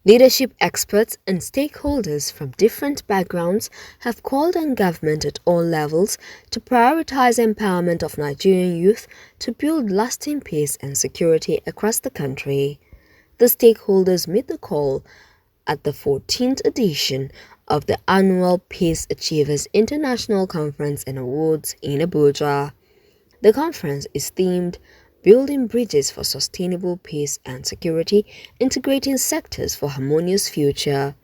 Leadership experts and stakeholders from different backgrounds have called on government at all levels to prioritize empowerment of Nigerian youth to build lasting peace and security across the country. The stakeholders made the call at the 14th edition of the annual Peace Achievers International Conference and Awards in Abuja. The conference is themed Building Bridges for Sustainable Peace and Security, Integrating Sectors for Harmonious Future.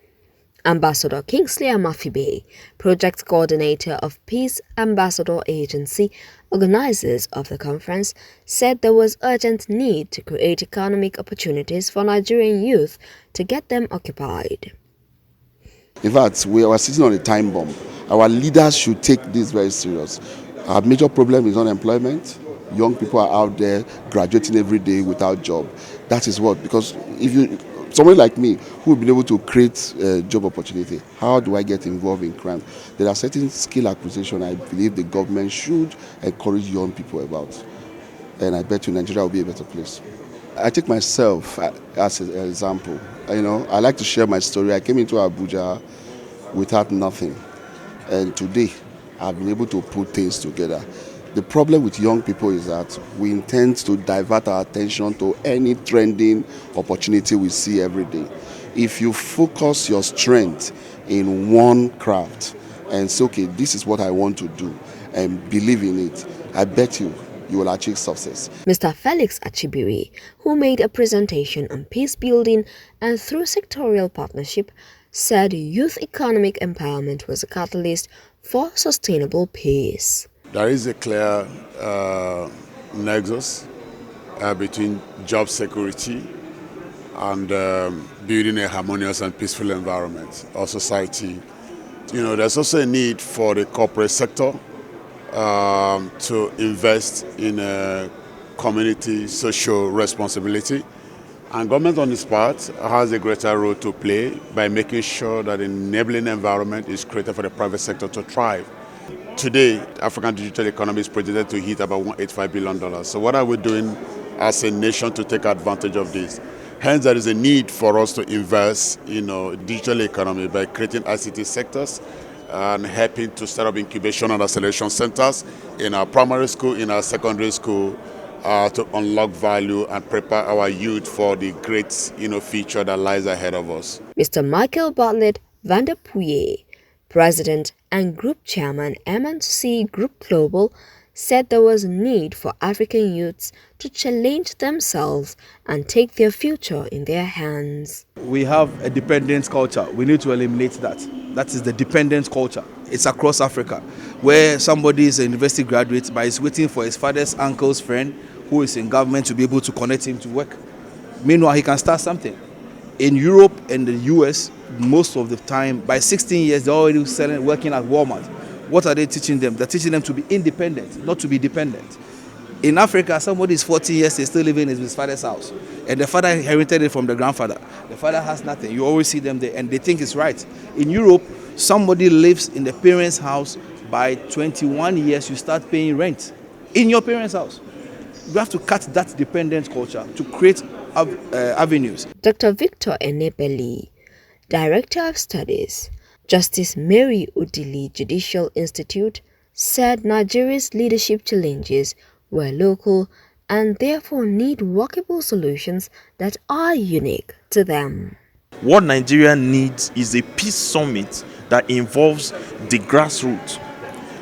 Ambassador Kingsley Amafibe, Project Coordinator of Peace Ambassador Agency, organizers of the conference, said there was urgent need to create economic opportunities for Nigerian youth to get them occupied. In fact, we are sitting on a time bomb. Our leaders should take this very serious. Our major problem is unemployment. Young people are out there graduating every day without job. That is what, because someone like me who will be able to create a job opportunity, how do I get involved in crime? There are certain skill acquisition I believe the government should encourage young people about. And I bet you Nigeria will be a better place. I take myself as an example. I like to share my story. I came into Abuja without nothing. And today, I've been able to put things together. The problem with young people is that we intend to divert our attention to any trending opportunity we see every day. If you focus your strength in one craft and say, okay, this is what I want to do, and believe in it, I bet you will achieve success. Mr. Felix Achibiri, who made a presentation on peace building and through sectorial partnership, said youth economic empowerment was a catalyst for sustainable peace. There is a clear nexus between job security and building a harmonious and peaceful environment or society. There's also a need for the corporate sector to invest in community social responsibility. And government on its part has a greater role to play by making sure that an enabling environment is created for the private sector to thrive. Today, African digital economy is projected to hit about $185 billion. So what are we doing as a nation to take advantage of this? Hence, there is a need for us to invest in digital economy by creating ICT sectors and helping to set up incubation and acceleration centers in our primary school, in our secondary school, to unlock value and prepare our youth for the great future that lies ahead of us. Mr. Michael Bartlett van der Puye, President and Group Chairman M&C Group Global, said there was a need for African youths to challenge themselves and take their future in their hands. We have a dependence culture. We need to eliminate that. That is the dependence culture. It's across Africa, where somebody is a university graduate but is waiting for his father's uncle's friend who is in government to be able to connect him to work. Meanwhile, he can start something. In Europe and the US, most of the time, by 16 years, they're already working at Walmart. What are they teaching them? They're teaching them to be independent, not to be dependent. In Africa, somebody is 40 years, they're still living in his father's house. And the father inherited it from the grandfather. The father has nothing. You always see them there, and they think it's right. In Europe, somebody lives in the parents' house. By 21 years, you start paying rent in your parents' house. You have to cut that dependent culture to create avenues. Dr. Victor Enebeli, Director of Studies, Justice Mary Udili Judicial Institute, said Nigeria's leadership challenges were local and therefore need workable solutions that are unique to them. What Nigeria needs is a peace summit that involves the grassroots.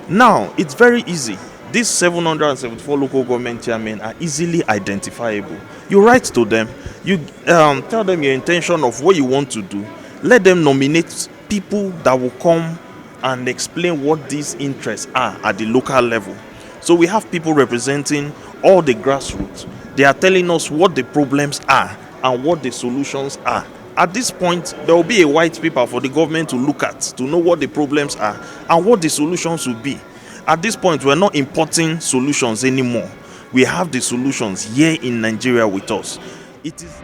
Now, it's very easy. These 774 local government chairmen are easily identifiable. You write to them, you tell them your intention of what you want to do. Let them nominate people that will come and explain what these interests are at the local level. So we have people representing all the grassroots. They are telling us what the problems are and what the solutions are. At this point, there will be a white paper for the government to look at to know what the problems are and what the solutions will be. At this point, we're not importing solutions anymore. We have the solutions here in Nigeria with us. It is